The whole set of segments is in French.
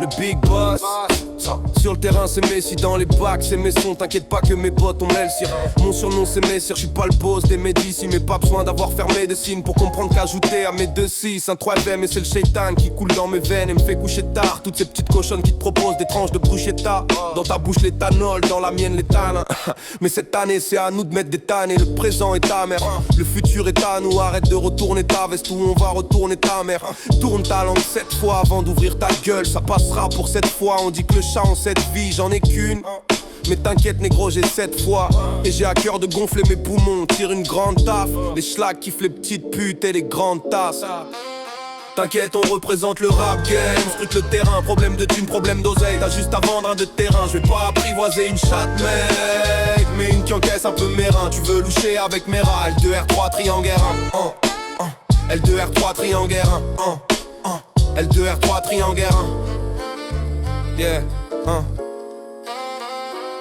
le big boss. Sur le terrain c'est Messi, dans les bacs c'est mes sons. T'inquiète pas que mes potes on met le cire. Mon surnom c'est Messire, j'suis pas le boss des médicis. Mais pas besoin d'avoir fermé des signes pour comprendre qu'ajouter à mes 2-6 un 3FM. Et c'est le shaitan qui coule dans mes veines et me fait coucher tard. Toutes ces petites cochonnes qui te proposent des tranches de bruschetta. Dans ta bouche l'éthanol, dans la mienne l'éthanol. Mais cette année c'est à nous de mettre des tannes. Le présent est ta mère, le futur est à nous. Arrête de retourner ta veste ou on va retourner ta mère. Tourne ta langue 7 fois avant d'ouvrir ta gueule. Ça passera pour cette fois, on dit que le chat en cette vie j'en ai qu'une. Mais t'inquiète négro j'ai 7 fois. Et j'ai à cœur de gonfler mes poumons. Tire une grande taf. Les schlags kiffent les petites putes et les grandes tasses. T'inquiète, on représente le rap game. Scrute le terrain, problème de thune, problème d'oseille. T'as juste à vendre un de terrain. Je vais pas apprivoiser une chatte mec, mais une qui encaisse un peu mes reins. Tu veux loucher avec mes rats. L2R3 triangle R1 L2R3 triangle R1 L2R3 triangle R1. Yeah,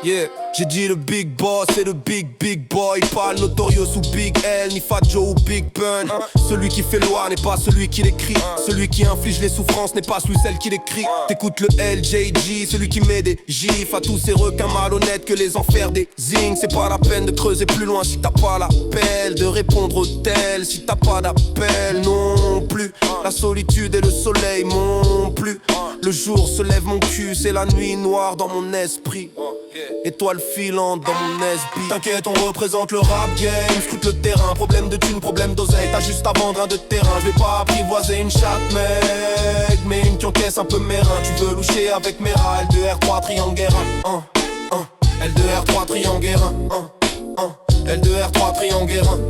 yeah, j'ai dit le big boss et le big boy. Pas le Notorious ou Big L, ni Fat Joe ou Big Pun. Celui qui fait loi n'est pas celui qui l'écrit. Celui qui inflige les souffrances n'est pas celui celle qui l'écrit. T'écoutes le LJG, celui qui met des gifs à tous ces requins malhonnêtes que les enfers des zing. C'est pas la peine de creuser plus loin si t'as pas l'appel, de répondre au tel si t'as pas d'appel non plus. La solitude et le soleil m'ont plu. Le jour se lève mon cul, c'est la nuit noire dans mon esprit. Étoile filante dans mon SB. T'inquiète, on représente le rap game. Scrute le terrain, problème de thune, problème d'oseille. T'as juste à vendre un de terrain. Je vais pas apprivoiser une chatte mec, mais une qui encaisse un peu mes reins. Tu veux loucher avec mes rats. L2R3 triangle R1 L2R3 triangle R1 L2R3 triangle R1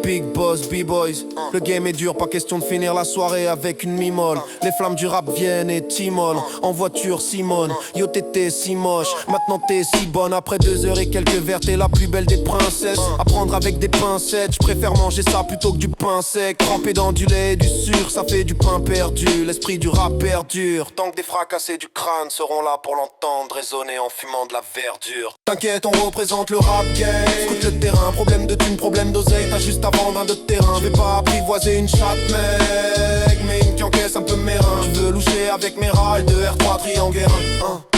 Big boss, B-boys, le game est dur, pas question de finir la soirée avec une mimole. Les flammes du rap viennent et t'immolent. En voiture Simone, yo t'étais si moche, maintenant t'es si bonne. Après 2 heures et quelques verres, t'es la plus belle des princesses. À prendre avec des pincettes, j'préfère manger ça plutôt que du pain sec. Trempé dans du lait et du sucre, ça fait du pain perdu. L'esprit du rap perdure, tant que des fracassés du crâne seront là pour l'entendre résonner en fumant de la verdure. T'inquiète, on représente le rap game. Écoute le terrain, problème de thune, problème d'oseille. T'as juste à vendre un de terrain. Je vais pas apprivoiser une chatte mec, mais une qui encaisse un peu mes reins. Tu veux loucher avec mes rats. L2R3 triangle R1